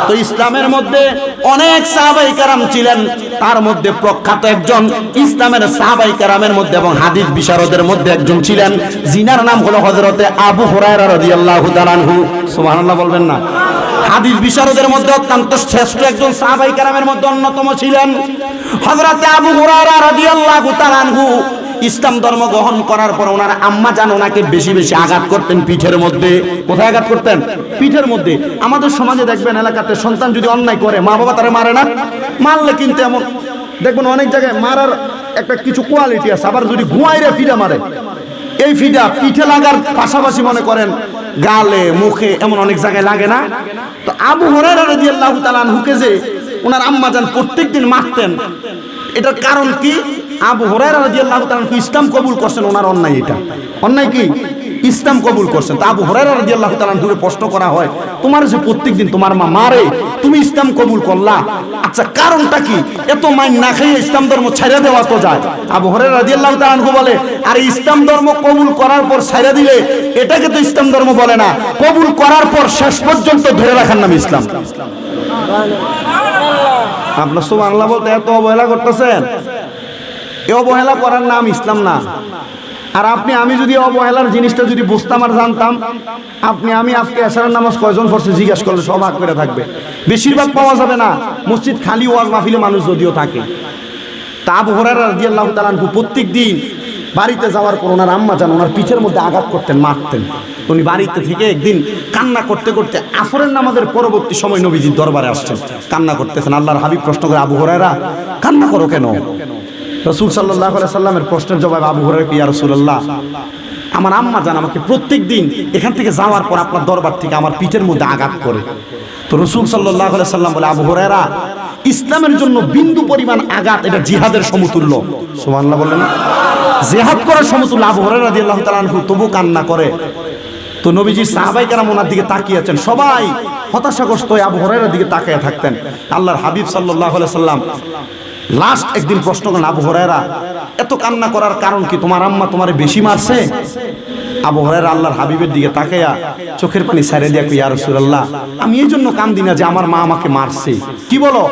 তো ইসলামের মধ্যে অনেক সাহাবায়ে কেরাম ছিলেন, তার মধ্যে প্রখ্যাত একজন ইসলামের সাহাবায়ে কেরামের মধ্যে এবং হাদিস বিশারদের মধ্যে একজন ছিলেন, যিনার নাম হলো হযরতে আবু হুরায়রা রাদিয়াল্লাহু তাআলা আনহু। সুবহানাল্লাহ বলবেন না? হাদিস বিশারদের মধ্যে অত্যন্ত শ্রেষ্ঠ একজন সাহাবায়ে কেরামের মধ্যে অন্যতম ছিলেন হযরতে আবু হুরায়রা রাদিয়াল্লাহু তাআলা আনহু। ইসলাম ধর্ম গ্রহণ করার পর ওনার আম্মা জান ওনাকে বেশি বেশি আঘাত করতেন পিঠের মধ্যে। কোথায় আঘাত করতেন? পিঠের মধ্যে। আমাদের সমাজে দেখবেন এলাকাতে সন্তান যদি অন্যায় করে মা বাবা তারা মারে না, মারলে কিন্তু এমন দেখবেন অনেক জায়গায় মারার একটা কিছু কোয়ালিটি আছে। আবার যদি ঘুমাইরে ফিটা মারে, এই ফিটা পিঠে লাগার পাশাপাশি মনে করেন গালে মুখে এমন অনেক জায়গায় লাগে না। তো আবু হুরায়রা রাদিয়াল্লাহু তাআলা আনহুকে যে ওনার আম্মা জান প্রত্যেকদিন মারতেন, এটার কারণ কি? আবু হুরায়রা রাদিয়াল্লাহু তাআলা ইসলাম কবুল করছেন, ওনার অন্যায় এটা। অন্যায় কি? ইসলাম কবুল করছেন। তা আবু হুরায়রা রাদিয়াল্লাহু তাআলা দূরে প্রশ্ন করা হয়, তোমার যে প্রত্যেকদিন তোমার মা মারে, তুমি ইসলাম কবুল করলা, আচ্ছা কারণটা কি? এত মাইন না খেয়ে ইসলাম ধর্ম ছাইড়া দেওয়া তো যায়। আবু হুরায়রা রাদিয়াল্লাহু তাআলা বলে, আরে ইসলাম ধর্ম কবুল করার পর ছাইড়া দিলে এটাকে তো ইসলাম ধর্ম বলে না, কবুল করার পর শেষ পর্যন্ত ধরে রাখার নাম ইসলাম। আপনার সুবহানাল্লাহ বলতে এত অবহেলা করতেছেন, এই অবহেলা করার নাম ইসলাম না। আর আমি যদি অবহেলার জিনিসটা যদি বুঝতাম আর জানতাম, আমি আজকে এশারের নামাজ কয়জন পড়ছে জিজ্ঞাসা করলে সব ভাগ করে থাকবে, বেশিরভাগ পাওয়া যাবে না। মসজিদ খালি ওয়াজ মাহফিলে মানুষ যদিও থাকে। তা আবু হুরায়রা রাদিয়াল্লাহু তাআলা আনহু প্রত্যেকদিন বাড়িতে যাওয়ার পর ওনার আম্মা জান ওনার পিঠের মধ্যে আঘাত করতেন, মারতেন। উনি বাড়িতে থেকে একদিন কান্না করতে করতে আসরের নামাজের পরবর্তী সময় নবীজির দরবারে আসছেন, কান্না করতেছেন। আল্লাহর হাবিব প্রশ্ন করে, আবু হুরায়রা কান্না করো কেন? রাসূল সাল্লাল্লাহু আলাইহি সাল্লামের প্রশ্নের জবাবে আবু হুরায়রা, ইয়া রাসূলুল্লাহ, আমার আম্মা জান আমাকে প্রত্যেকদিন এখান থেকে যাওয়ার পর আপনার দরবার থেকে আমার পিঠের মধ্যে আঘাত করে। তো রাসূল সাল্লাল্লাহু আলাইহি সাল্লাম বলে, আবু হুরায়রা, ইসলামের জন্য বিন্দু পরিমাণ আঘাত এটা জিহাদের সমতুল্য। সুবহানাল্লাহ বললেন না? জিহাদ করার সমতুল্য। আবু হুরায়রা রাদিয়াল্লাহু তাআলা আনহু তবু কান্না করে। তো নবীজি সাহাবায়ে কেরাম ওনার দিকে তাকিয়ে আছেন, সবাই হতাশাগ্রস্ত হয়ে আবু হুরায়রার দিকে তাকিয়ে থাকতেন। আল্লাহর হাবিব সাল্লাল্লাহু আলাইহি সাল্লাম লাস্ট একদিন প্রশ্ন করেন, আবু হুরায়রা এত কান্না করার কারণ কি? তোমার আম্মা তোমারে বেশি মারছে? আবু হুরায়রা আল্লাহর হাবিবের দিকে তাকায়া চোখের পানি ছেড়ে দিয়া কই, ইয়া রাসূলুল্লাহ, আমি এই জন্য কান্দি না যে আমার মা আমাকে মারছে। কি বলো?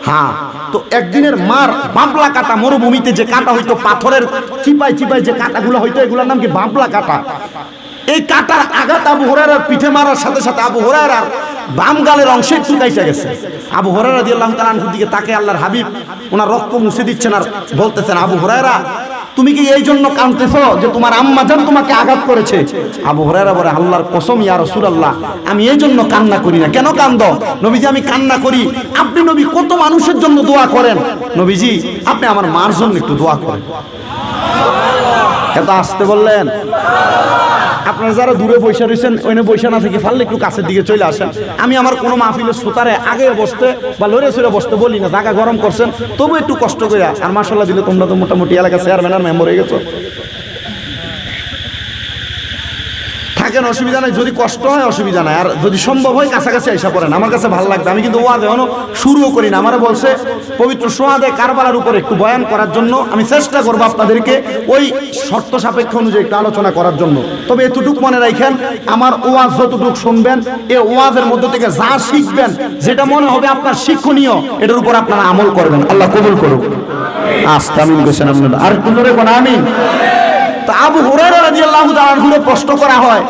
হ্যাঁ। তো একদিনের মার বাবলা কাটা, মরুভূমিতে যে কাটা হইতো, পাথরের চিপায় চিপায় যে কাটাগুলো হইতো, এগুলোর নাম কি? বাবলা কাটা। এই কাটার আঘাত আবু হুরায়রার পিঠে মারার সাথে সাথে আবু হুরায়রার বাম গালের অংশে একটু কাইটা গেছে। আবু হুরায়রা রাদিয়াল্লাহু তাআলা আনহুর দিকে তাকে আল্লাহর হাবিব ওনার রক্ত মুছে দিচ্ছেন আর বলতেছেন, আবু হুরায়রা, তুমি কি এই জন্য কাঁদতেছো যে তোমার আম্মা জান তোমাকে আঘাত করেছে? আবু হুরায়রা বলে, আল্লাহর কসম ইয়া রাসূলুল্লাহ, আমি এই জন্য কান্না করি না। কেন কান্দো? নবীজি, আমি কান্না করি, আপনি নবী কত মানুষের জন্য দোয়া করেন, নবীজি আপনি আমার মার জন্য একটু দোয়া করেন। এত আসতে বললেন। আপনারা যারা দূরে বসে রয়েছেন, ওইনে বসে না থেকে পারলে একটু কাছের দিকে চলে আসেন। আমি আমার কোনো মাহফিলের শ্রোতারে আগে বসতে বা লড়ে সরে বসতে বলি না, জায়গা গরম করছেন তবু একটু কষ্ট করে। আর মাশাআল্লাহ দিলে তোমরা তো মোটামুটি এলাকা চেয়ারম্যান আর মেম্বার হয়ে গেছো, থাকেন, অসুবিধা নাই। যদি কষ্ট হয় অসুবিধা নাই, আর যদি সম্ভব হয় কাছাকাছি আইসা পড়েন, আমার কাছে ভালো লাগবে। আমি কিন্তু ওয়াজ এখনো শুরুও করি না। আমারে বলছে পবিত্র সোহাদে কারবালার উপরে একটু বয়ান করার জন্য, আমি চেষ্টা করবো আপনাদেরকে ওই শর্ত সাপেক্ষ অনুযায়ী একটু আলোচনা করার জন্য। তবে এতটুকু মনে রাখেন, আমার ওয়াজ যতটুকু শুনবেন, এই ওয়াজের মধ্যে থেকে যা শিখবেন, যেটা মনে হবে আপনার শিক্ষণীয়, এটার উপর আপনারা আমল করবেন। আল্লাহ কবুল করুক। আস্তামিন গোছেন আপনারা, আর কোনরে কোন আমিন। তা আবু হুরায়রা রাদিয়াল্লাহু তাআলা আনহু প্রশ্ন করা হয়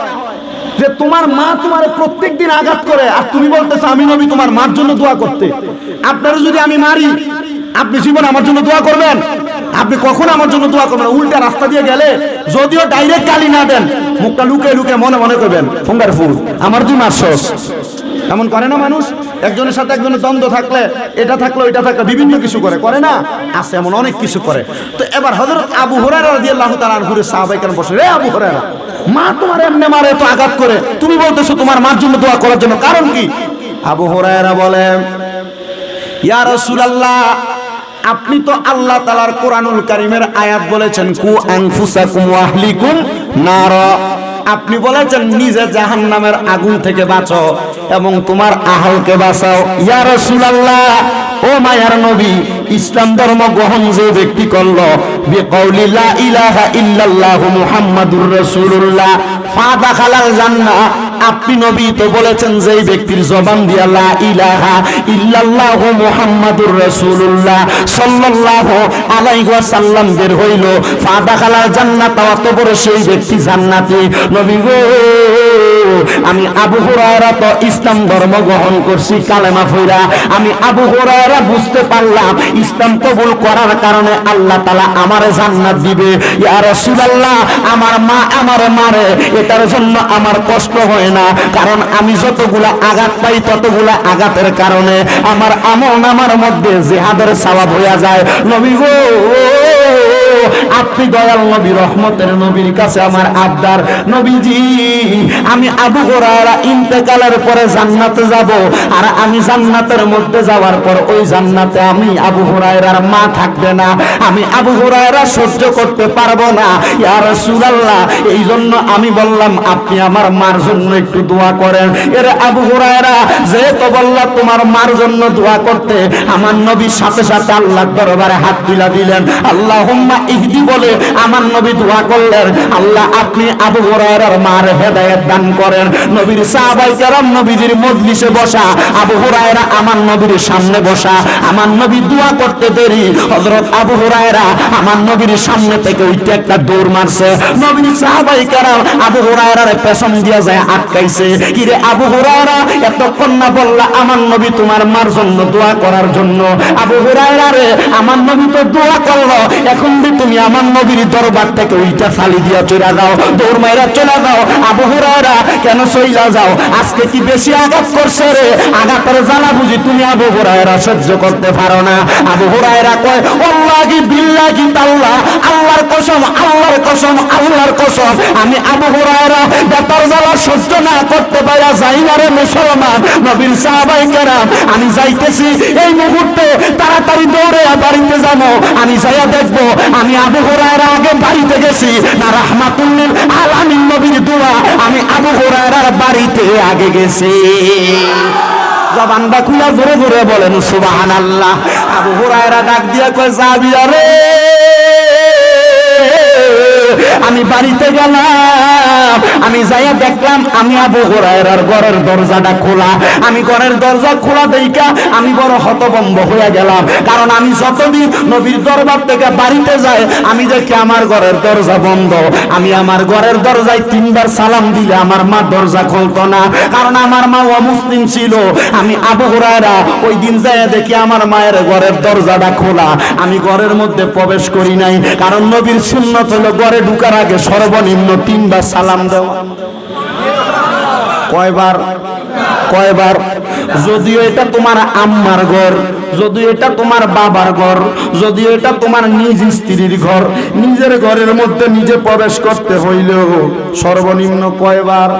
যে তোমার মা তোমারে প্রত্যেকদিন আঘাত করে, আর তুমি বলতেছো আমি নবী তোমার মার জন্য দোয়া করতে। আপনারা যদি আমি মারি, আপনি জীবন আমার জন্য দোয়া করবেন? আপনি কখনো আমার জন্য দোয়া করবেন? উল্টা রাস্তা দিয়ে গেলে যদিও ডাইরেক্ট গালি না দেন, মুখটা লুকে লুকে মনে মনে করবেন, ফোঙ্গার ফুল আমার তুই মারছস। এমন করে না মানুষ? একজনের সাথে একজনের দ্বন্দ্ব থাকলে, এটা থাকলে ওইটা থাকলে বিভিন্ন কিছু করে না? আছে, এমন অনেক কিছু করে। তো এবার হযরত আবু হুরায়রা রাদিয়াল্লাহু তাআলা আনহু সাহাবায়ে কেরাম বসে, রে আবু হুরায়রা, মা তোমার এমনি মারে, তো আঘাত করে, তুমি বলতেছো তোমার মার জন্য দোয়া করার জন্য, কারণ কি? আবু হুরায়রা বলে, ইয়া রাসূলুল্লাহ, আপনি তো আল্লাহ তাআলার কোরআনুল কারীমের আয়াত বলেছেন, কু আনফুসাকুম ওয়া আহলিকুম নার, আপনি বলেছেন নিজে জাহান্নামের আগুন থেকে বাঁচো এবং তোমার আহলকে বাঁচাও। ইয়া রাসূলুল্লাহ, ও মায়ার নবী, ইসলাম ধর্ম গ্রহণ যে ব্যক্তি করলো বিকাউলি লা ইলাহা ইল্লাল্লাহু মুহাম্মাদুর রাসূলুল্লাহ ফাদাখালাল জান্নাহ, আপনি নবী তো বলেছেন যে এই ব্যক্তির জবান দিয়া লা ইলাহা ইল্লাল্লাহু মুহাম্মাদুর রাসূলুল্লাহ সাল্লাল্লাহু আলাইহি ওয়াসাল্লাম বের হইল ফাদাখালাল জান্নাত, অত বড় সেই ব্যক্তি জান্নাতি। নবী গো, আমি আবু হুরায়রা তো ইসলাম ধর্ম গ্রহণ করছি কালেমা পড়া। আমি আবু হুরায়রা বুঝতে পারলাম ইসলাম কবুল করার কারণে আল্লাহ তাআলা আমারে জান্নাত দিবে। ইয়া রাসূলুল্লাহ, আমার মা আমারে মারে, এটার জন্য আমার কষ্ট হয় না, কারণ আমি যতগুলা আঘাত পাই ততগুলা আঘাতের কারণে আমার আমলনামার মধ্যে জিহাদের সওয়াব হইয়া যায়। নবী গো, আপনি দয়াল নবী, রহমতের নবীর কাছে আমার আবদার, নবীজি আমি আবু হুরায়রা ইন্তেকালের পরে জান্নাতে যাব, আর আমি জান্নাতের মধ্যে যাওয়ার পর ওই জান্নাতে আমি আবু হুরায়রার মা থাকবে না, আমি আবু হুরায়রা সহ্য করতে পারবো না। ইয়া রাসূলুল্লাহ, এই জন্য আমি বললাম আপনি আমার মার জন্য একটু দোয়া করেন। এর আবু হুরায়রা যেহেতু বললা তোমার মার জন্য দোয়া করতে, আমার নবীর সাথে সাথে আল্লাহর দরবারে হাত তুলে দিলেন। আল্লাহুম্মা ইহদি বলে আমার নবী দোয়া করলেন, আল্লাহ আপনি আবু হুরায়রার মার হেদায়েত দান করেন। নবীর সাহাবায়ে কেরাম নবীজির মজলিসে বসা, আবু হুরায়রা আমার নবীর সামনে বসা। আমার নবী দোয়া করতে দেরি, হযরত আবু হুরায়রা আমার নবীর সামনে থেকে উঠে একটা দৌড় মারছে। নবীর সাহাবায়ে কেরাম আবু হুরায়রার পেছন দিয়ে যায় আটকাইছে। কিরে আবু হুরায়রা, এতক্ষণ না বললা আমার নবী তোমার মার জন্য দোয়া করার জন্য? আবু হুরায়রা রে, আমার নবী তো দোয়া করলো, এখন যে তুমি আমার নবীর দরবার থেকে ওইটা ফালি দিয়া চলে যাও, দৌড় মাইরা চলে যাও। আবু হুরায়রা, কেন চইলা যাও? আজকে কি বেশি আঘাত করছে রে? আঘাতের জ্বালা বুঝি তুমি আবু হুরায়রা সহ্য করতে পারো না? আবু হুরায়রা কয়, ওয়াল্লাহি বিল্লাহি তাআলা, আল্লাহর কসম, আল্লাহর কসম, আল্লাহর কসম, আমি আবু হুরায়রা ব্যাপার জ্বালা সহ্য না করতে পারা যাই না রে মুসলমান। নবীর সাহাবায়ে কেরাম, আমি যাইতেছি এই মুহূর্তে, তাড়াতাড়ি দৌড়ে বাড়িতে যাবো, আমি যাইয়া দেখবো আমি আবু হুরায়রা আগে বাড়িতে গেছি না রাহমাতুল লিল আলামিন নবীর দোয়া আমি আবু হুরায়রার বাড়িতে আগে গেছি। জবানটা খুলে জোরে জোরে বলেন সুবহানাল্লাহ। আবু হুরায়রা ডাক দিয়া কয়, যাবি রে? আমি বাড়িতে গেলাম, আমি যাইয়া দেখলাম আমি আবু হুরায়রার ঘরের দরজাটা খোলা। আমি ঘরের দরজা খোলা দেইখা আমি বড় হতভম্ব হয়ে গেলাম, কারণ আমি যতদিন নবীর দরবার থেকে বাড়িতে যাই আমি দেখি আমার ঘরের দরজা বন্ধ। আমি আমার ঘরের দরজায় 3 বার সালাম দিলে আমার মা দরজা খুলতো না, কারণ আমার মা অমুসলিম ছিল। আমি আবু হুরায়রা ওই দিন যাইয়া দেখি আমার মায়ের ঘরের দরজাটা খোলা। আমি ঘরের মধ্যে প্রবেশ করি নাই, কারণ নবীর সুন্নত হলো ঘরে ঢুকার আগে সর্বনিম্ন 3 বার সালাম দেওয়া। কয়বার? কয়বার? যদিও এটা তোমার আম্মার ঘর, যদিও এটা তোমার বাবার ঘর, যদিও এটা তোমার নিজ স্ত্রীর ঘর, নিজের ঘরের মধ্যে নিজে প্রবেশ করতে হইলেও সর্বনিম্ন কয়বার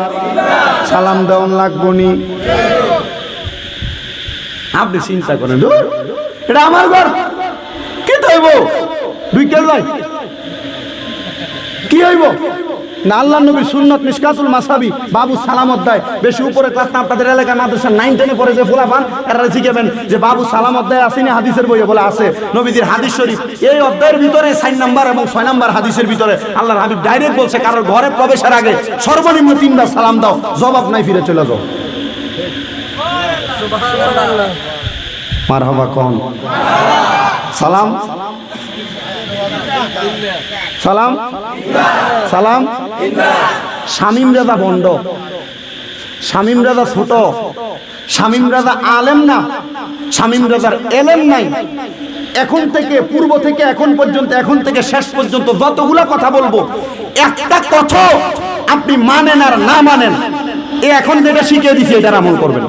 সালাম দেওয়া লাগবো নি? আপনি চিন্তা করেন, এটা আমার ঘর, কি হইব? ঢুকে যাই কি হইব না? আল্লাহ নবীর সুন্নত মিশকাতুল মাসাবি বাবু সালাম অধ্যায়, বেশি উপরে ক্লাস না, আপনাদের এলাকার মাদ্রাসা 9 10 পড়ে যে ফুলাফান এরা শিখাবেন যে বাবু সালাম অধ্যায় আসেনি হাদিসের বইয়ে? বলে আছে, নবীজির হাদিস শরীফ এই অধ্যায়ের ভিতরে 4 নাম্বার এবং 6 নাম্বার হাদিসের ভিতরে আল্লাহর হাবিব ডাইরেক্ট বলছে, কারোর ঘরে প্রবেশের আগে সর্বনিম্ন 3 বার সালাম দাও, জবাব নাই ফিরে চলে যাও। সুবহানাল্লাহ, মারহাবা কোন সালাম, সালাম, সালাম। শামীম রাজা বন্ড, শামীম রাজা ছোট, শামীম রাজা আলেম না, শামীম রাজার এলেম নাই। এখন থেকে পূর্ব থেকে এখন পর্যন্ত, এখন থেকে শেষ পর্যন্ত যতগুলা কথা বলবো, একটা কথা আপনি মানেন আর না মানেন, এ এখন যেটা শিখিয়ে দিছি এটার আমল করবেন।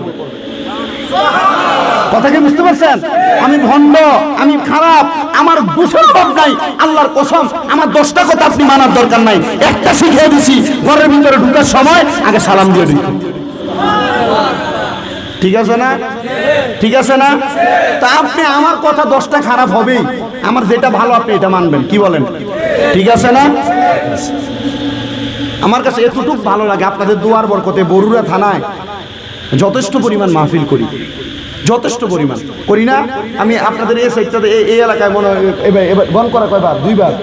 কথা কি বুঝতে পারছেন? আমি ভণ্ড, আমি খারাপ, আমার দোষের ভাব নাই, আল্লাহর কসম আমার 10টা কথা আপনি মানার দরকার নাই, একটা শিখিয়ে দিছি, ঘরের ভিতরে ঢুকার সময় আগে সালাম দিয়ে দিন। ঠিক আছে না? ঠিক আছে না? তা আপনি আমার কথা 10টা খারাপ হবেই, আমার যেটা ভালো আপনি এটা মানবেন, কি বলেন? ঠিক আছে না? আমার কাছে এতটুকু ভালো লাগে, আপনাদের দুয়ার বরকতে বরুড়া থানায় যথেষ্ট পরিমাণ মাহফিল করি, যথেষ্ট পরিমাণ করি না। আমি আপনাদের এই সাইডটাতে এই এলাকায় মনে হয় এবার বন করা কয়বার, 2 বার,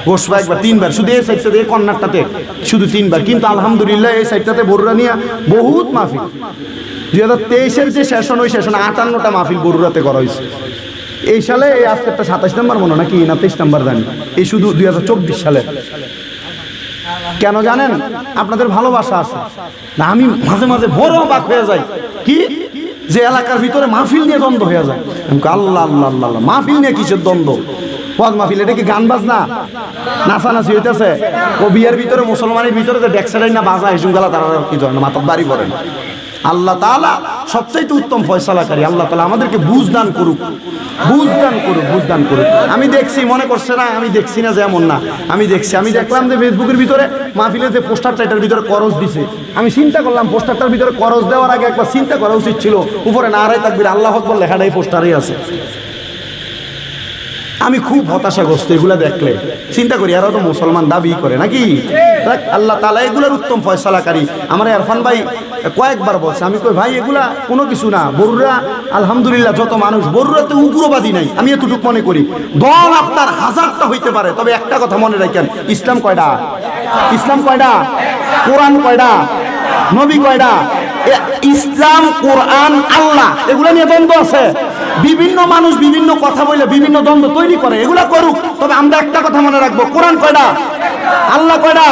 গোসবা একবার, 3 বার, শুধু এই সাইডটাতে এই কর্নারটাতে শুধু 3 বার। কিন্তু আলহামদুলিল্লাহ এই সাইডটাতে বরুড়া নিয়ে বহুত মাহফিল, 2023-এর যে সেশন, ওই সেশনে 58টা মাহফিল বরুড়াতে করা হয়েছে। এই সালে এই আজকেরটা 27 নম্বর মনে নাকি না 23 নম্বর জানি, এই শুধু 2024 সালে। কেন জানেন? আপনাদের ভালোবাসা আছে না। আমি মাঝে মাঝে বড় অবাক হয়ে যাই, কি যে এলাকার ভিতরে মাহফিল নিয়ে দ্বন্দ্ব হয়ে যায়। আল্লাহ আল্লাহ আল্লাহ, মাহফিল নিয়ে কিসের দ্বন্দ্ব? পদ মাহফিল, এটা কি গান বাজনা নাচানাচি হইতেছে? ও বিয়ের ভিতরে মুসলমানের ভিতরে যে ডেক্সারাই না বাজা হিসুম গালা, তারা কি ধরে না, মাথার বাড়ি পড়ে না। আল্লাহ তাআলা সবচাইতে উত্তম ফয়সালাকারী। আল্লাহ তাআলা আমাদেরকে বুঝ দান করুক, বুঝ দান করুক, বুঝ দান করুক। আমি দেখছি, মনে করছে না আমি দেখছি না, যেমন না, আমি দেখছি। আমি দেখলাম যে ফেসবুকের ভিতরে মাহফিলে যে পোস্টারটা, এটার ভিতরে করজ দিছে। আমি চিন্তা করলাম পোস্টারটার ভিতরে করজ দেওয়ার আগে একবার চিন্তা করা উচিত ছিল, উপরে নারায়ে তাকবীর আল্লাহু আকবার লেখাটা এই পোস্টারেই আছে। আমি খুব হতাশাগ্রস্ত এগুলা দেখলে। চিন্তা করি এরা তো মুসলমান দাবি করে নাকি? আল্লাহ তাআলা এগুলার উত্তম ফয়সালাকারী। আমার ইরফান ভাই কয়েকবার বলছে, আমি কই ভাই এগুলা কোনো কিছু না। বরুড়া আলহামদুলিল্লাহ যত মানুষ, বরুড়াতে উগ্রবাদী নাই, আমি এতটুকু মনে করি। দল আপনার হাজারটা হইতে পারে, তবে একটা কথা মনে রাখেন, ইসলাম কয়টা? ইসলাম কয়টা? কোরআন কয়টা? নবী কয়টা? ইসলাম, কোরআন, আল্লাহ, এগুলা নিয়ে দ্বন্দ্ব আছে। বিভিন্ন মানুষ বিভিন্ন কথা বলে বিভিন্ন দ্বন্দ্ব তৈরি করে, এগুলা করুক, তবে আমরা একটা কথা মনে রাখবো, কোরআন কয়টা? আল্লাহ কয়টা?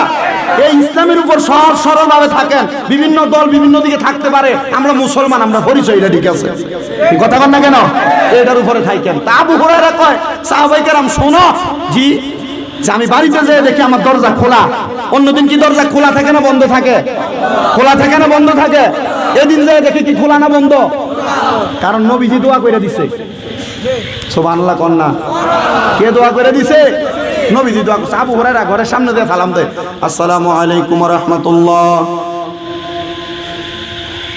এই ইসলামের উপর সহজ সরল ভাবে থাকেন। বিভিন্ন দল বিভিন্ন দিকে থাকতে পারে, আমরা মুসলমান, আমরা পরিচয়, এটা ঠিক আছে, কথা বল না কেন? এটার উপরে থাকেন। তা আবু হুরায়রা কয়, সাহাবায়ে কেরাম শোনো, জি, যে আমি বাড়িতে যেয়ে দেখি আমার দরজা খোলা। অন্যদিন কি দরজা খোলা থাকে না বন্ধ থাকে? খোলা থাকে না বন্ধ থাকে? এদিন যেয়ে দেখি কি খোলা না বন্ধ? কারণ নবীজি দোয়া করে দিছে। সুবহানাল্লাহ কন্যা, কে দোয়া করে দিছে? নবীজি দোয়া করছে। আবু হুরায়রা ঘরের সামনে দিয়ে সালাম দেয়, আসসালামু আলাইকুম ওয়া রাহমাতুল্লাহ।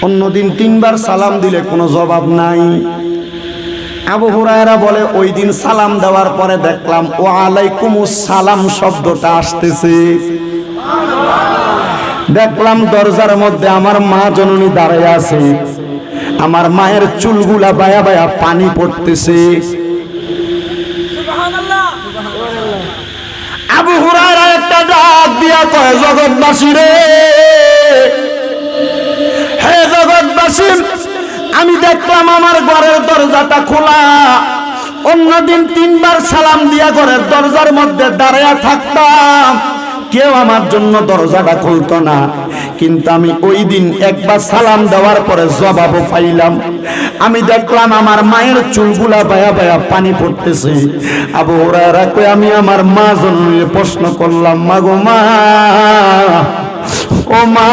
অন্যদিন 3 বার সালাম দিলে কোনো জবাব নাই। আবু হুরায়রা বলে, ওই দিন সালাম দেওয়ার পরে দেখলাম ওয়া আলাইকুমুস সালাম শব্দটা আসতেছে। দেখলাম দরজার মধ্যে আমার মা জননী দাঁড়ায় আছে, আমার মায়ের চুলগুলা বায়া বায়া পানি পড়তেছে। আবু হুরায়রা একটা ডাক দিয়া কয়, জগৎবাসী রে, হে জগৎবাসী, আমি দেখলাম আমার ঘরের দরজাটা খোলা। অন্যদিন 3 বার সালাম দিয়া ঘরের দরজার মধ্যে দাঁড়ায়া থাকতাম, কেউ আমার জন্য দরজাটা খুলতো না। কিন্তু আমি ওই দিন একবার সালাম দেওয়ার পরে জবাবও পাইলাম। আমি দেখলাম আমার মায়ের চুলগুলা বায়া বায়া পানি পড়তেছে। আবু হুরায়রা কই, আমি আমার মা জননীর প্রশ্ন করলাম, মা গো মা, ও মা,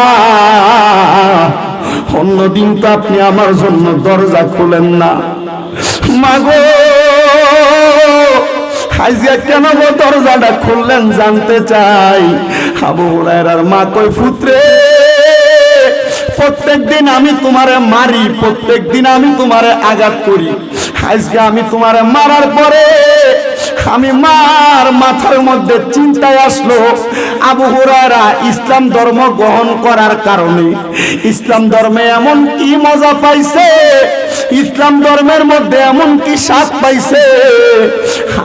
অন্যদিন তো আপনি আমার জন্য দরজা খুলেন না, মা গো, আজকে কেন গো দরজাটা খুললেন জানতে চাই। আবু হুরায়রার মা কই, পুত্রে, প্রত্যেকদিন আমি তোমারে মারি, প্রত্যেকদিন আমি তোমারে আঘাত করি, আজকে আমি তোমারে মারার পরে আমি মার মাথার মধ্যে চিন্তায় আসলো, আবু হুরায়রা ইসলাম ধর্ম গ্রহণ করার কারণে ইসলাম ধর্মে এমন কি মজা পাইছে, ইসলাম ধর্মের মধ্যে এমন কি স্বাদ পাইছে,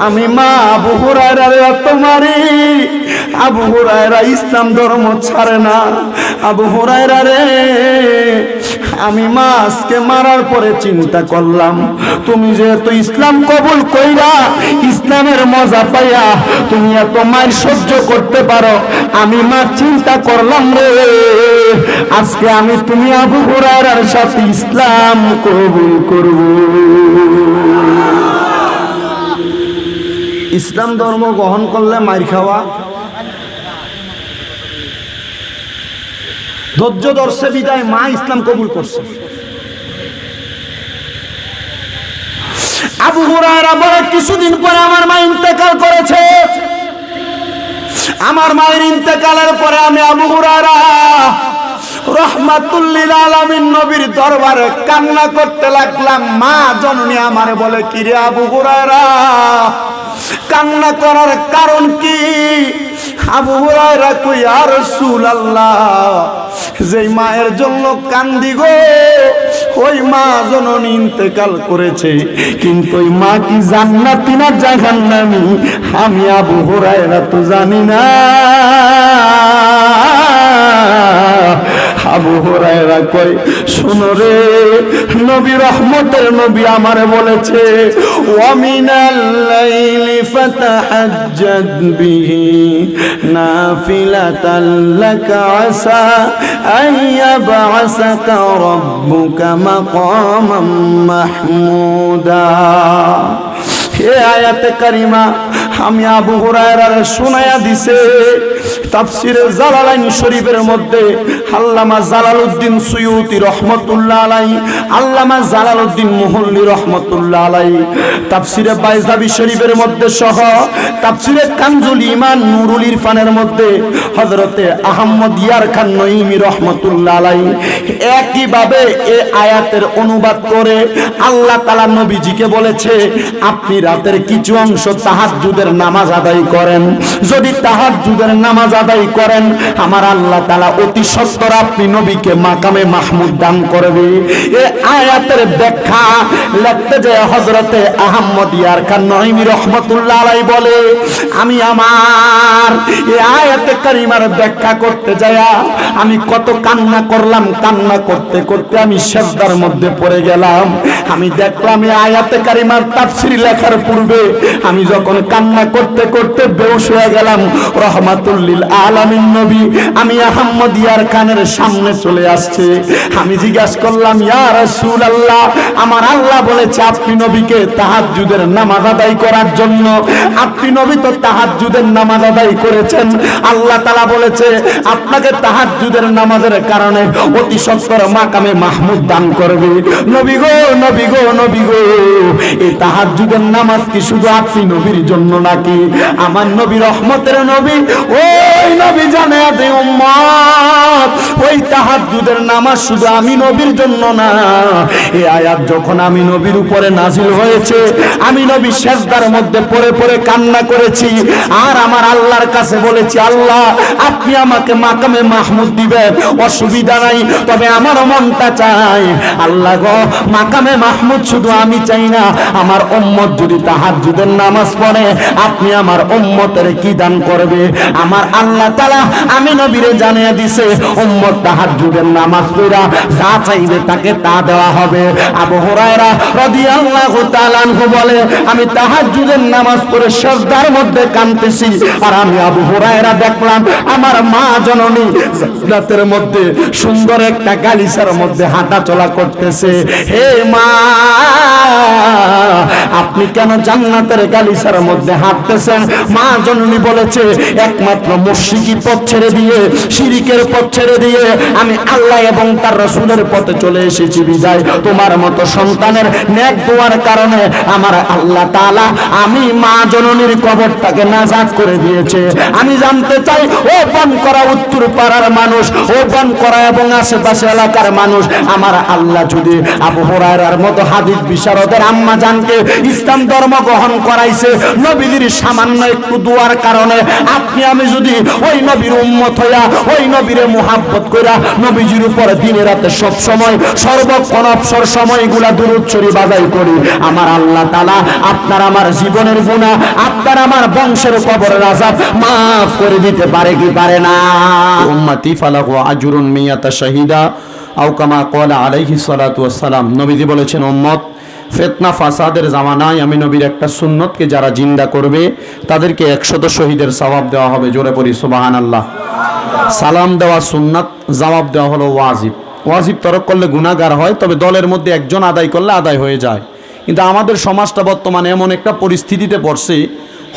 আমি মা আবু হুরায়রারে এত মারি, আবু হুরায়রা ইসলাম ধর্ম ছাড়ে না। আবু হুরায়রা রে, আমি মা আজকে মারার পরে চিন্তা করলাম, তুমি যেহেতু ইসলাম কবুল কইরা, ইসলামের মজা পাইয়া তুমি এত মার সহ্য করতে পারো, আমি মা চিন্তা করলাম রে, আজকে আমি তুমি আবু হুরায়রার সাথে ইসলাম কবুল করব। ইসলাম ধর্ম গ্রহণ করলে মার খাওয়া, ধৈর্য ধরছে বিদায় মা ইসলাম কবুল করছে। আবু হুরায়রা বলে, কিছুদিন পরে আমার মা ইন্তেকাল করেছে। আমার মায়ের ইন্তেকালের পরে আমি আবু হুরায়রা রাহমাতুল লিল আলামিন নবীর দরবারে কান্না করতে লাগলাম। মা জননী আমারে বলে, কিরে আবু হুরায়রা, কান্না করার কারণ কি? আবু হুরায়রা কই ইয়া রাসূলুল্লাহ, যেই মায়ের জন্য কান্দি গো, ওই মা জননী ইন্তেকাল করেছে, কিন্তু ওই মা কি জান্নাতি না জাহান্নামী আমি আবু হুরায়রা তো জানি না। আবু হুরায়রা কই শোনো রে, নবী রহমতের নবী আমারে বলেছে ওয়া মিনাল লাইলি ফাতাহাজ্জাদ বিহি নাফিলাতান লাকা আসা আইয়াবআসাকা রাব্বুকা মাকামান মাহমুদা। হে আয়াতে কারিমা আমি আবু হুরায়রার শোনায়া দিছে। তাফসিরে জালালাইন শরীফের মধ্যে আল্লামা জালালউদ্দিন সুয়ুতি রহমাতুল্লাহ আলাইহি, আল্লামা জালালউদ্দিন মুহল্লি রহমাতুল্লাহ আলাইহি তাফসিরে বাইজাবি শরীফের মধ্যে সহ তাফসিরে কানজুল ঈমান নুরুল ইরফানের মধ্যে হযরতে আহমদ ইয়ার খান নঈমি রহমাতুল্লাহ আলাইহি একই ভাবে এই আয়াতের অনুবাদ করে আল্লাহ তাআলা নবীজিকে বলেছে আপনি রাতের কিছু অংশ তাহাজ্জুদের নামাজ আদায় করেন। যদি তাহাজ্জুদের নামাজ আদায় করেন আমার আল্লাহ তাআলা অতি সত্বর আপনি নবীকে মাকামে মাহমুদ দান করবে। এই আয়াতের ব্যাখ্যা লিখতে যে হযরতে আহমদ ইয়ার খান নঈমি রাহমাতুল্লাহ আলাইহি বলে আমি আমার এই আয়াতে কারিমার ব্যাখ্যা করতে যায়া আমি কত কান্না করলাম, কান্না করতে করতে আমি সিজদার মধ্যে পড়ে গেলাম। আমি দেখলাম এই আয়াতে কারিমার তাফসীর লেখার পূর্বে আমি যখন কান্না করতে করতে বেহুশ হয়ে গেলাম, রহমাতুল লিল আলামিন নবী আমি আহমদ ইয়ার খানের সামনে চলে আসছে। আমি জিজ্ঞাসা করলাম ইয়া রাসূলুল্লাহ, আমার আল্লাহ বলেছে আপনি নবীকে তাহাজ্জুদের নামাজ আদায় করার জন্য, আপনি নবী তো তাহাজ্জুদের নামাজ আদায় করেছেন, আল্লাহ তাআলা বলেছে আপনাকে তাহাজ্জুদের নামাজের কারণে অতি সত্বর মাকামে মাহমুদ দান করবে। নবী গো, নবী গো, নবী গো, এই তাহাজ্জুদের নামাজ কি শুধু আপনি নবীর জন্য নাকি আমার নবী রহমতের নবী ওই নবী জানায়া দে উম্মত ওই তাহাজ্জুদের নামাজ শুধু আমি নবীর জন্য না। এই আয়াত যখন আমি নবীর উপরে নাজিল হয়েছে আমি নবী সিজদার মধ্যে পড়ে পড়ে কান্না করেছি আর আমার আল্লাহর কাছে বলেছি আল্লাহ আপনি আমাকে মাকামে মাহমুদ দিবেন, অসুবিধা নাই, তবে আমার মনটা চাই আল্লাহ গো মাকামে মাহমুদ শুধু আমি চাই না, আমার উম্মত যদি তাহাজ্জুদের নামাজ পড়ে আপনি আমার উম্মতের কি দান করবে। আমার আল্লাহ তাআলা আমি নবীরে জানিয়ে দিছে উম্মত তাহাজ্জুদের নামাজ পড়া যা চাইবে তাকে তা দেওয়া হবে। আবু হুরায়রা রাদিয়াল্লাহু তাআলা আনহু বলে আমি তাহাজ্জুদের নামাজ পড়ে সিজদার মধ্যে কাঁদতেছি আর আমি আবু হুরায়রা দেখলাম আমার মা জননী জান্নাতের মধ্যে সুন্দর একটা গালিচার মধ্যে হাঁটা চলা করতেছে। হে মা আপনি কেন জান্নাতের গালিচার মধ্যে হাঁটতেছেন? মা জননী বলেছে একমাত্র মুশরিকি পথ ছেড়ে দিয়ে, শিরিকের পথ ছেড়ে দিয়ে আমি আল্লাহ এবং তার রাসূলের পথে চলে এসেছি বিদায় তোমার মতো সন্তানের নেক দোয়ার কারণে আমার আল্লাহ তাআলা আমি মা জননীর কবরটাকে নাজাত করে দিয়েছে। আমি জানতে চাই ও বনকরা উত্তর পাড়ার মানুষ, ও বনকরা এবং আশেপাশে এলাকার মানুষ, আমার আল্লাহ যদি আবু হুরায়রার মতো হাদিস বিশারদের আম্মা জানকে ইসলাম ধর্ম গ্রহণ করাইছে নবীর সামান্য একটু দোয়ার কারণে, আপনি আমি যদি ওই নবীর উম্মত হইয়া ওই নবীরে মুহাব্বত কইরা নবীজির উপর দিনে রাতে সব সময় সর্বক্ষণ অবসর সময়গুলা দুরূদ শরীফ আদায় করি, আমার আল্লাহ তাআলা আপনার আমার জীবনের গুনাহ, আপনার আমার বংশের কবরের আযাব মাফ করে দিতে পারে কি পারে না? উম্মতি ফালাহু আজরুন মিয়াতা শাহিদা আও কামা ক্বালা আলাইহিস সালাতু ওয়াস সালাম। নবীজি বলেছেন উম্মত ফিতনা ফাসাদের জামানায় আমি নবীর একটা সুন্নতকে যারা জিন্দা করবে তাদেরকে 100 শহীদের সওয়াব দেওয়া হবে। জোরে পড়ি সুবহানাল্লাহ। সালাম দেওয়া সুন্নাত, জবাব দেওয়া হলো ওয়াজিব। ওয়াজিব তরক করলে গুনাহগার হয়, তবে দলের মধ্যে একজন আদায় করলে আদায় হয়ে যায়। কিন্তু আমাদের সমাজটা বর্তমানে এমন একটা পরিস্থিতিতে পড়ছে,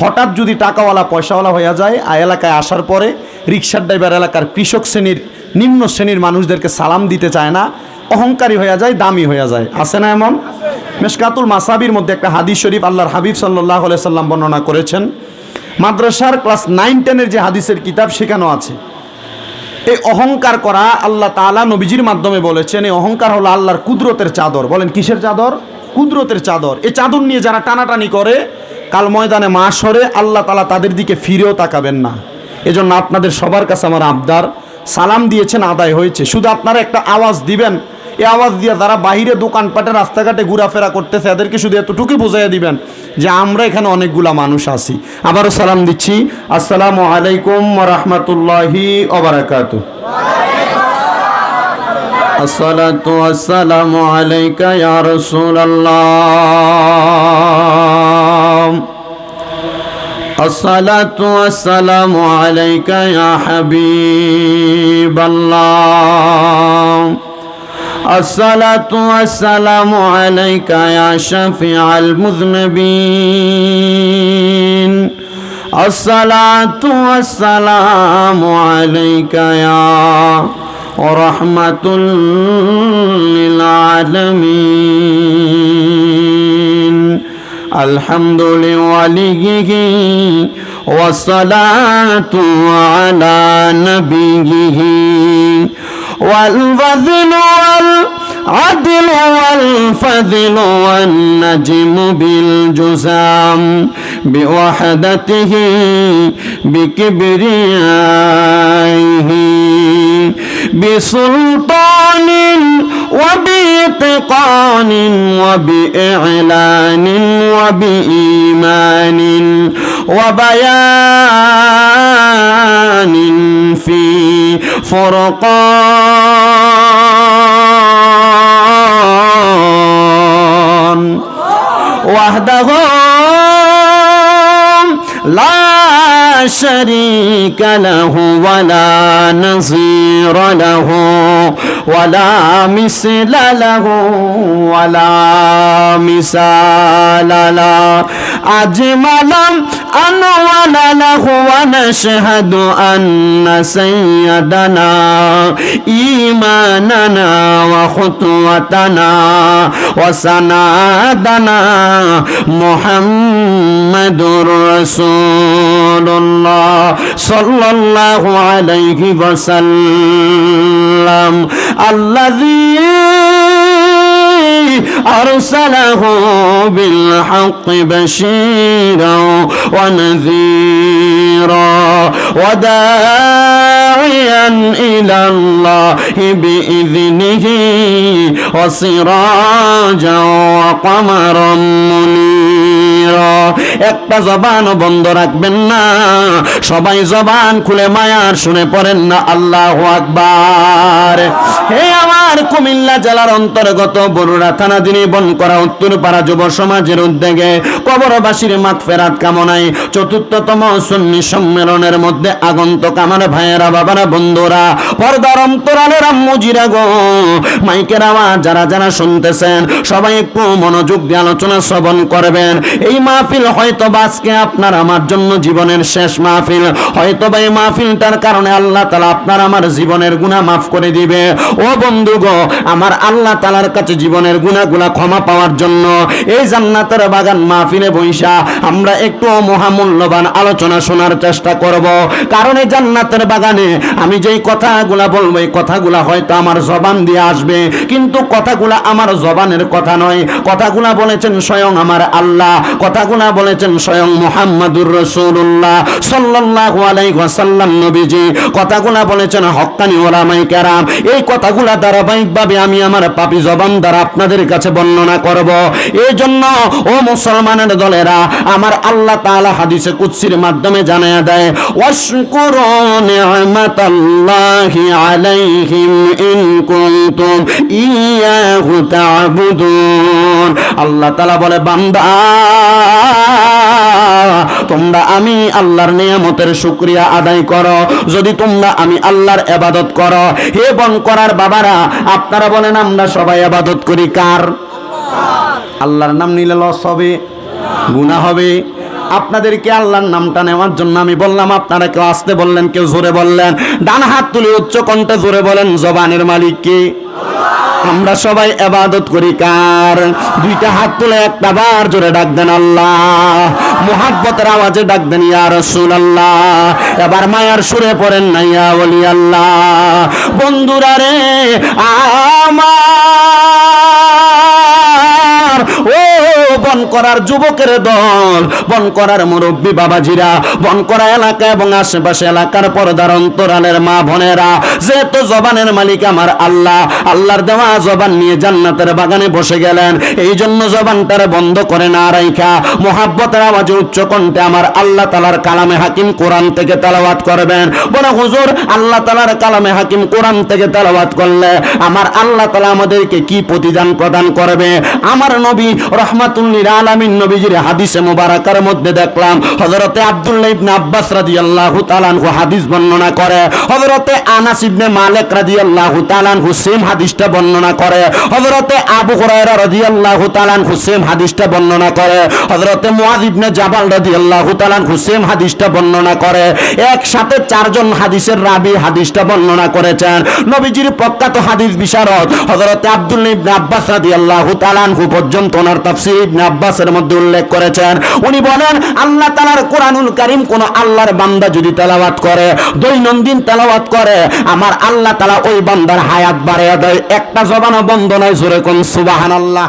হঠাৎ যদি টাকাওয়ালা পয়সাওয়ালা হয়ে যায় এলাকায় আসার পরে রিকশার ড্রাইভার এলাকার কৃষক শ্রেণীর নিম্ন শ্রেণীর মানুষদেরকে সালাম দিতে চায় না, অহংকারী হয়ে যায়, দামি হয়ে যায়। আছে না এমন? মিশকাতুল মাসাবির মধ্যে একটা হাদিস শরীফ আল্লাহর হাবিব সাল্লাল্লাহু আলাইহি সাল্লাম বর্ণনা করেছেন। মাদ্রাসার ক্লাস 9-10 যে হাদিসের কিতাব সেখানেও আছে। এই অহংকার করা আল্লাহ তাআলা নবীজির মাধ্যমে বলেছেন এই অহংকার হলো আল্লাহর কুদরতের চাদর। বলেন কিসের চাদর? কুদরতের চাদর। এই চাদর নিয়ে যারা টানাটানি করে কাল ময়দানে মাশরে আল্লাহ তাআলা তাদের দিকে ফিরেও তাকাবেন না। এজন্য আপনাদের সবার কাছে আমার আবদার, সালাম দিয়েছেন আদায় হয়েছে, শুধু আপনারা একটা আওয়াজ দিবেন। এই আওয়াজ দিয়ে যারা বাহিরে দোকানপাটে রাস্তাঘাটে ঘোরাফেরা করতেছে এদেরকে শুধু এতটুকুই বোঝাইয়া দিবেন যে আমরা এখানে অনেকগুলা মানুষ আছি। আবারও সালাম দিচ্ছি, আসসালামু আলাইকুম ওয়া রাহমাতুল্লাহি ওয়া বারাকাতুহু। আসসালাতু ওয়াসসালামু আলাইকা ইয়া রাসূলুল্লাহ, আসসালাতু ওয়াসসালামু আলাইকা ইয়া হাবিবাল্লাহ, আসসালাতু ওয়াসসালামু আলাইকা ইয়া শাফিআল মুযনিবিন, আসসালাতু ওয়াসসালামু আলাইকা ইয়া রাহমাতুল লিল আলামিন। আলহামদুলিল্লাহি ওয়াসসালাতু আলা নবিয়িহি ওয়াল ওয়াযনু ওয়াল আদলু ওয়াল ফাযলু ওয়ান নাজমু বিল জুজাম বিওয়াহদাতিহি বিকিবরিয়াইহি বিসুলতানিন ওয়া বিইতিকানিন ওয়া বিইলানিন ওয়া বিঈমানিন ওয়া বায়ানিন ফি ফুরকান ওয়াহদাহু লা শারীকা লাহু ওয়া লা নাযীরা লাহু ওয়া লা মিসলা লাহু ওয়া লা মিসালা লা আজমালাম আনওয়ালা লাহু ওয়া নাশহাদু আন্না সাইয়্যিদানা ঈমানানা ওয়া খুতওয়াতানা ওয়া সানাদানা মুহাম্মাদুর রাসূলুল্লাহ সাল্লাল্লাহু আলাইহি ওয়াসাল্লাম আল্লাযী أرسله بالحق بشيرا ونذيرا وداعيا إلى الله بإذنه وسراجا وقمرا منيرا। একটা জবান বন্ধ রাখবেন না, সবাই জবান খুলে মায়ার শুনে পড়েন না আল্লাহু আকবার। হে আমার কুমিল্লা জেলার অন্তর্গত বরুড়া থানাধীন বনকরা উত্তরপাড়া যুব সমাজের উদ্যোগে কবরবাসীর মাগফিরাত কামনায় চতুর্থতম সুন্নি সম্মেলনের মধ্যে আগন্তুক আমার ভাইয়েরা, বাবারা, বন্ধুরা, পর্দার অন্তরালের আম্মুজিরা গো, মাইকের আওয়াজ যারা যারা শুনতেছেন সবাই একটু মনোযোগ দিয়ে আলোচনা শ্রবণ করবেন। এই মাহফিল হয়তো আজকে আপনার আমার জন্য জীবনের শেষ মাহফিল, হয়তো এই মাহফিলটার কারণে আল্লাহ তাআলা আপনার আমার জীবনের গুনাহ মাফ করে দিবে। ও বন্ধু গো, আমার আল্লাহ তাআলার কাছে জীবনের গুনাহগুলা ক্ষমা পাওয়ার জন্য এই জান্নাতের বাগান মাহফিলে বইসা আমরা একটু মহামূল্যবান আলোচনা শোনার চেষ্টা করব। কারণ এই জান্নাতের বাগানে আমি যেই কথাগুলা বলবো এই কথাগুলা হয়তো আমার জবান দিয়ে আসবে, কিন্তু কথাগুলা আমার জবানের কথা নয়, কথাগুলা বলেছেন স্বয়ং আমার আল্লাহ, কথাগুলা বলেছেন স্বয়ং মুহাম্মাদুর রাসূলুল্লাহ সাল্লাল্লাহু আলাইহি ওয়াসাল্লাম নবীজি, কথাগুলা বলেছেন হক্কানি উলামায়ে কেরাম। এই কথাগুলা ধারাবাহিকভাবে আমি আমার পাপী জবান দ্বারা আপনাদের কাছে বর্ণনা করব। এই জন্য ও মুসলমানের দলেরা, আমার আল্লাহ তাআলা হাদিসে কুদসির মাধ্যমে জানায়া দেয়, ওয়াশকুরু নি'মাতাল্লাহি আলাইহিম ইন কুনতুম ইয়াহু তা'বুদুন। আল্লাহ তাআলা বলে, বান্দা তোমরা আমি আল্লাহর নিয়ামতের শুকরিয়া আদায় করো যদি তোমরা আমি আল্লাহর ইবাদত করো। হে বন করার বাবারা, আপনারা বলেন আমরা সবাই ইবাদত করি কার? আল্লাহর নাম নিলে লস হবে, গুনাহ হবে। আপনাদেরকে আল্লাহর নামটা নেওয়ার জন্য আমি বললাম, আপনারা কেউ আস্তে বললেন, কেউ জোরে বললেন। ডান হাত তুলে উচ্চ কণ্ঠে জোরে বলেন, জবানের মালিক কে? আমরা সবাই ইবাদত করি কার? দুইটা হাত তুলে একটা বার জোরে ডাক দেন আল্লাহ, মুহাব্বতের আওয়াজে ডাক দেন ইয়া রাসূলুল্লাহ। এবার মায়ার সুরে পড়েন না ইয়া ওলি আল্লাহ। বন্ধুরা রে আমার, ও বনকরার যুবকের দল, বনকরার মুরব্বী বাবাজিরা, বনকরা এলাকা এবং আশেপাশে এলাকার পর্দার অন্তরালের মা বোনেরা, যেহেতু জবানের মালিক আমার আল্লাহ, আল্লাহর দেওয়া জবান নিয়ে জান্নাতের বাগানে বসে গেলেন। এই জন্য জবানটারে বন্ধ করে না রাইখা মুহাব্বতের আওয়াজে উচ্চ কণ্ঠে আমার আল্লাহ তাআলার কালামে হাকিম কোরআন থেকে তেলাওয়াত করবেন। বলে হুজুর, আল্লাহ তাআলার কালামে হাকিম কোরআন থেকে তেলাওয়াত করলে আমার আল্লাহ তাআলা আমাদেরকে কি প্রতিদান প্রদান করবে? আমার নবী রাহমাতুল লিল আলামিন নবীজির হাদিসে মুবারাকার মধ্যে দেখলাম হযরতে আব্দুল্লাহ ইবনে আব্বাস রাদিয়াল্লাহু তাআলা আনহু হাদিস বর্ণনা করে, হযরতে আনাস ইবনে মালিক রাদিয়াল্লাহু তাআলা আনহু সেম হাদিসটা বর্ণনা করে, হযরতে আবু হুরায়রা রাদিয়াল্লাহু তাআলা আনহু সেম হাদিসটা বর্ণনা করে, হযরতে মুআয ইবনে জাবাল রাদিয়াল্লাহু তাআলা আনহু সেম হাদিসটা বর্ণনা করে। একসাথে চারজন হাদিসের রাবী হাদিসটা বর্ণনা করেছেন। নবীজির প্রখ্যাত হাদিস বিশারদ হযরতে আব্দুল্লাহ ইবনে আব্বাস রাদিয়াল্লাহু তাআলা আনহু পর্যন্ত ওনার তাফসীর ইবনে আব্বাসের মধ্যে উল্লেখ করেছেন। উনি বলেন, আল্লাহ তাআলার কোরআনুল কারীম কোন আল্লাহর বান্দা যদি তেলাওয়াত করে, দৈনন্দিন তেলাওয়াত করে, আমার আল্লাহ তাআলা ওই বান্দার হায়াত বাড়ায়া দেয়। একটা জবানও বন্ধ নাই, জোরে কোন সুবহানাল্লাহ।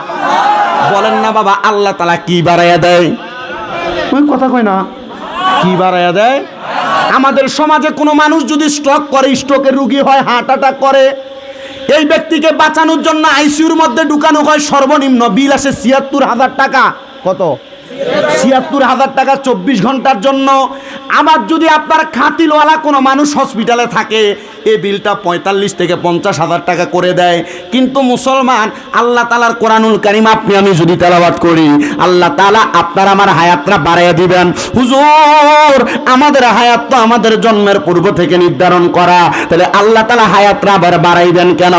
বলেন না বাবা, আল্লাহ তাআলা কি বাড়ায়া দেয়? ওই কথা কয় না, কি বাড়ায়া দেয়? আমাদের সমাজে কোনো মানুষ যদি স্ট্রোক করে, স্ট্রোকের রোগী হয়, হার্ট অ্যাটাক করে, এই ব্যক্তিকে বাঁচানোর জন্য আইসিইউর মধ্যে ঢুকানো হয়, সর্বনিম্ন বিল আসে ৭৬,০০০ টাকা। কত? ৭৬,০০০ টাকা ২৪ ঘন্টার জন্য। আবার যদি আপনার খাতিলওয়ালা কোনো মানুষ হসপিটালে থাকে, এই বিলটা ৪৫ থেকে ৫০,০০০ টাকা করে দেয়। কিন্তু মুসলমান, আল্লাহ তাআলার কোরআনুল কারীম আপনি আমি যদি তেলাওয়াত করি, আল্লাহ তাআলা আপনার আমার হায়াতটা বাড়াইয়া দিবেন। হুজুর, আমাদের হায়াত তো আমাদের জন্মের পূর্ব থেকে নির্ধারণ করা, তাহলে আল্লাহ তাআলা হায়াতটা আবার বাড়াইবেন কেন?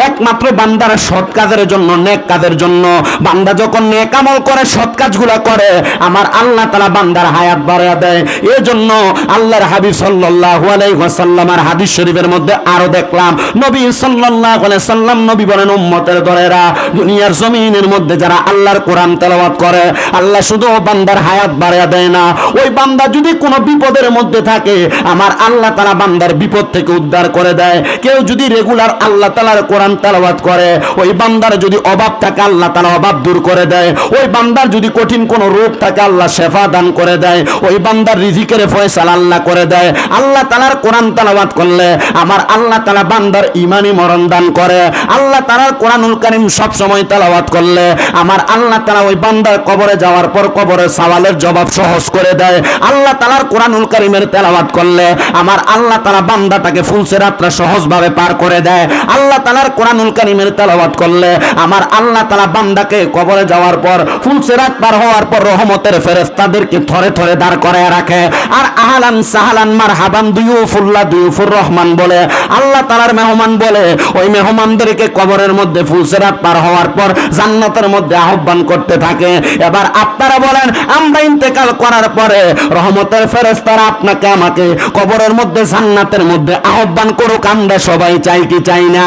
একমাত্র বান্দার সৎ কাজের জন্য, নেক কাজের জন্য। বান্দা যখন নেক আমল করে, সৎ কাজগুলা করে, আমার আল্লাহ তাআলা বান্দার হায়াত বাড়াইয়া দেয়। এজন্য আল্লাহর হাবিব সাল্লাল্লাহু আলাইহি ওয়াসাল্লামের হাদিস শরীফের মধ্যে আরো দেখলাম, নবী সাল্লাল্লাহু আলাইহি সাল্লাম নবী বলেন, উম্মতের দলেরা, দুনিয়ার জমিনের মধ্যে যারা আল্লাহর কোরআন তেলাওয়াত করে, আল্লাহ শুধু বান্দার হায়াত বাড়ায়া দেয় না, ওই বান্দা যদি কোনো বিপদের মধ্যে থাকে, আমার আল্লাহ তাআলা বান্দার বিপদ থেকে উদ্ধার করে দেয়। কেউ যদি রেগুলার আল্লাহ তাআলার কোরআন তেলাওয়াত করে, ওই বান্দার যদি অভাব থাকে, আল্লাহ তাআলা অভাব দূর করে দেয়। ওই বান্দার যদি কঠিন কোনো রোগ থাকে, আল্লাহ শেফা দান করে দেয়। ওই বান্দার রিজিকের ফয়সালা আল্লাহ করে দেয়। আল্লাহ তাআলার কোরআন তেলাওয়াত করলে আমার আল্লাহ তাআলা বান্দার ঈমানি মরণ দান করে। আল্লাহ তাআলার কোরআনুল কারীম সব সময় তেলাওয়াত করলে আমার আল্লাহ তাআলা ওই বান্দার কবরে যাওয়ার পর কবরের সওয়ালের জবাব সহজ করে দেয়। আল্লাহ তাআলার কোরআনুল কারীমের তেলাওয়াত করলে আমার আল্লাহ তাআলা বান্দাটাকে ফুলসিরাতটা সহজভাবে পার করে দেয়। আল্লাহ তাআলার কোরআনুল কারীমের তেলাওয়াত করলে আমার আল্লাহ তাআলা বান্দাকে কবরে যাওয়ার পর ফুলসিরাত পার হওয়ার পর রহমতের ফেরেশতাদেরকে থরে থরে দাঁড় করায় রাখে। আর আহলান সাহলান মারহাবান দুয়ুফুল্লাহ দুয়ুফুর রহমান বলে আল্লাহ তাআলার মেহমান বলে ওই মেহমানদেরকে কবরের মধ্যে ফুলসিরাত পার হওয়ার পর জান্নাতের মধ্যে আহ্বান করতে থাকে। এবার আপনারা বলেন, আমরা ইন্তেকাল করার পরে রহমতের ফেরেশতারা আপনাকে আমাকে কবরের মধ্যে জান্নাতের মধ্যে আহ্বান করুক, আমরা সবাই চাই কি চাই না?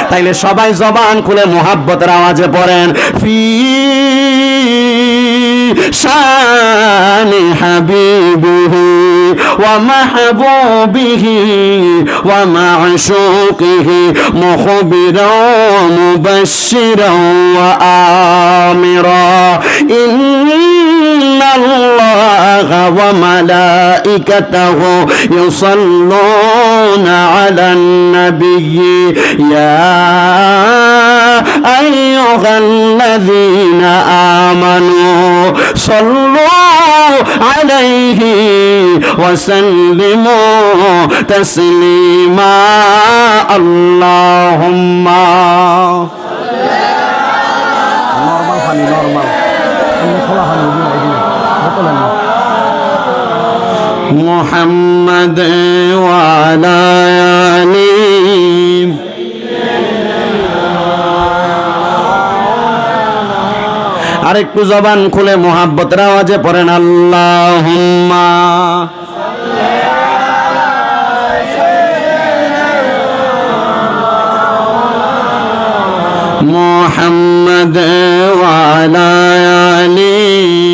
তাইলে সবাই জবান খুলে মুহাব্বতের আওয়াজে পড়েন, ফি শানি হাবিবিহি ওয়া মাহবুবিহি ওয়া মা'শুকিহি মুখবিরান মুবাশশিরান ওয়া আমিরা ইন্নাল্লাহা ওয়া মালাইকাতাহু ইউসাল্লুনা আলান নাবিয়্যি ইয়া আইয়ুহাল্লাযীনা আমানু সাল্লু আলাইহি ওয়া সাল্লিমু তাসলিমা। আল্লাহুম্মা নরমাল পানি, নরমাল খোলা পানি মুহাম্মদ ওয়া আলা আলিহি। আরেকটু জবান খুলে মুহাব্বতের আওয়াজে পড়েন, আল্লাহুম্মা মুহাম্মদ ওয়া আলা আলিহি।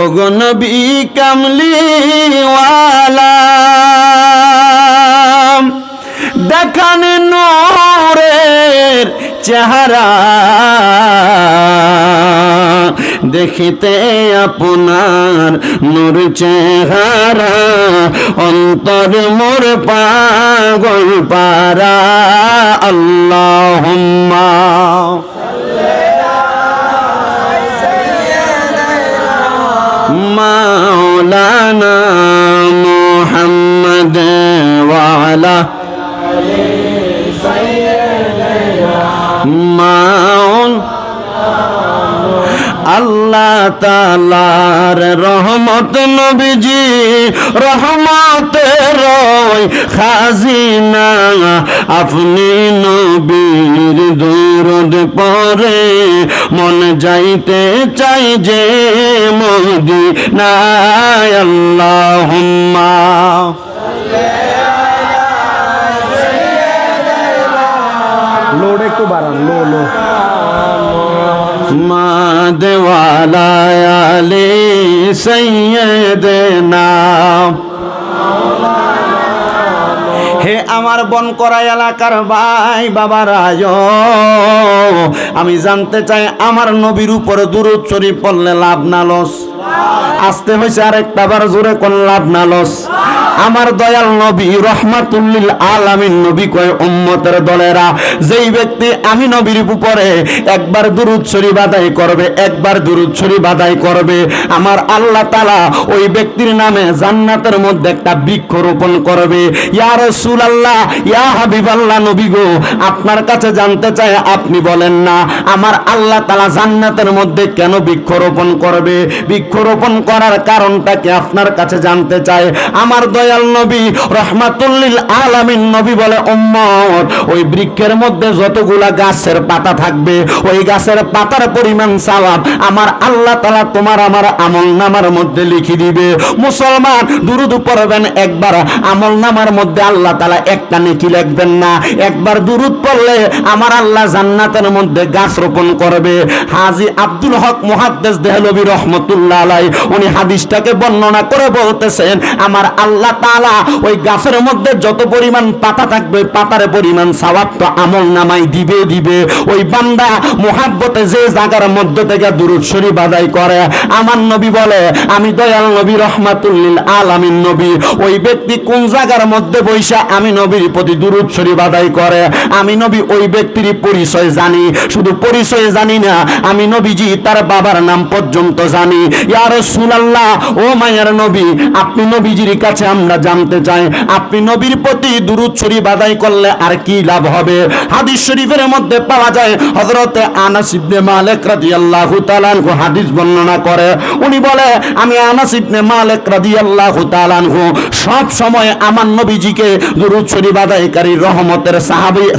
ওগো নবী কামলিওয়ালা দেখান নূরে চেহারা দেখিতে আপনার নূর চেহারা অন্তর মোর পাগল পারা আল্লাহুম্মা মাওলানা মুহাম্মদ ওয়া আলা আল্লাহ তাআলার রহমত নবীজি রহমতের খাজিনা আপনি নবীর দরুদ পড়ে মন যাইতে চাই যে মদিনায় আল্লাহুম্মা লোড একটু বাড়ান, লো লো। মাদ ওয়ালা আলে সাইয়্যিদনা হে আমার বন করা এলাকার ভাই বাবারায় আমি জানতে চাই আমার নবীর উপর দুরূদ শরীফ পড়লে লাভ না লস? আসতে হয়েছে আরেকটা বার জোরে কোন লাভ না লস? আমার দয়াল নবী রহমাতুল লিল আলামিন নবী কয় উম্মতের দলেরা যেই ব্যক্তি আমি নবীর উপরে একবার দুরূদ শরীফ আদায় করবে, একবার দুরূদ শরীফ আদায় করবে, আমার আল্লাহ তাআলা ওই ব্যক্তির নামে জান্নাতের মধ্যে একটা বৃক্ষ রোপণ করবে। ইয়া রাসূলুল্লাহ, ইয়া হাবিবাল্লাহ নবী গো, আপনার কাছে জানতে চাই আপনি বলেন না আমার আল্লাহ তাআলা জান্নাতের মধ্যে কেন বৃক্ষরোপণ করবে? বৃক্ষরোপণ করার কারণটা কি আপনার কাছে জানতে চাই। আমার দয়াল নবী রহমাতুল লিল আলামিন নবী বলে উম্মত ওই বৃক্ষের মধ্যে যতগুলা গাছের পাতা থাকবে ওই গাছের পাতার পরিমাণ সওয়াব আমার আল্লাহ তাআলা তোমার আমার আমলনামার মধ্যে লিখে দিবে। মুসলমান দুরূদ পড়বেন একবার, আমলনামার মধ্যে আল্লাহ তাআলা একটা নেকি লিখবেন না। একবার দুরূদ পড়লে আমার আল্লাহ জান্নাতের মধ্যে গাছ রোপণ করবে। হাজী আব্দুল হক মুহাদ্দিস দেহলভী রাহমাতুল্লাহ আলাইহি উনি হাদিসটাকে বর্ণনা করে বলতেছেন আমার আল্লাহ তাআলা ওই গাছের মধ্যে যত পরিমাণ পাতা থাকবে পাতার পরিমাণ সওয়াব তো আমলনামায় দিবে দিবে। ওই বান্দা মুহাব্বতে যে জায়গার মধ্যে থেকে দুরূদ শরীফ আদায় করে আমার নবী বলে আমি দয়াল নবী রহমাতুল লিল আলামিন নবী ওই ব্যক্তি কোন জায়গার মধ্যে বৈশা আমি নবীর প্রতি দুরূদ শরীফ আদায় করে আমি নবী ওই ব্যক্তির পরিচয় জানি। শুধু পরিচয় জানি না, আমি নবীজি তার বাবার নাম পর্যন্ত জানি। ইয়া রাসূলুল্লাহ, ও মায়ের নবী, আপনি নবীজির কাছে আমরা জানতে চাই আপনি নবীর প্রতি দুরূদ শরীফ আদায় করলে আর কি লাভ হবে? হাদিস শরীফের মধ্যে পাওয়া যায় হযরতে আনাস ইবনে মালিক রাদিয়াল্লাহু তাআলা আনহু হাদিস বর্ণনা করে। উনি বলে আমি আনাস ইবনে মালিক রাদিয়াল্লাহু তাআলা আনহু সব সময় আমার নবীজিকে দুরূদ শরীফ আদায়কারী রহমতের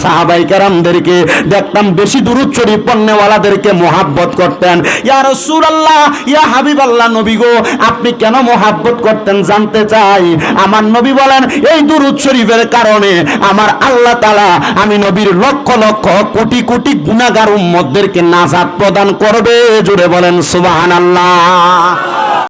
সাহাবায়ে কেরামদেরকে দেখতাম বেশি দুরূদ শরীফ পড়নেওয়ালাদেরকে মোহাব্বত করতেন। ইয়া রাসূলুল্লাহ, ইয়া হাবিবাল্লাহ নবী গো, আপনি কেন মোহাব্বত করতেন জানতে চাই। আমার নবী বলেন এই দুরূদ শরীফের কারণে আমার আল্লাহ তাআলা আমি নবীর লক্ষ লক্ষ কোটি কোটি গুনাহগার উম্মতদেরকে নাজাত প্রদান করবে। জোরে বলেন সুবহানাল্লাহ।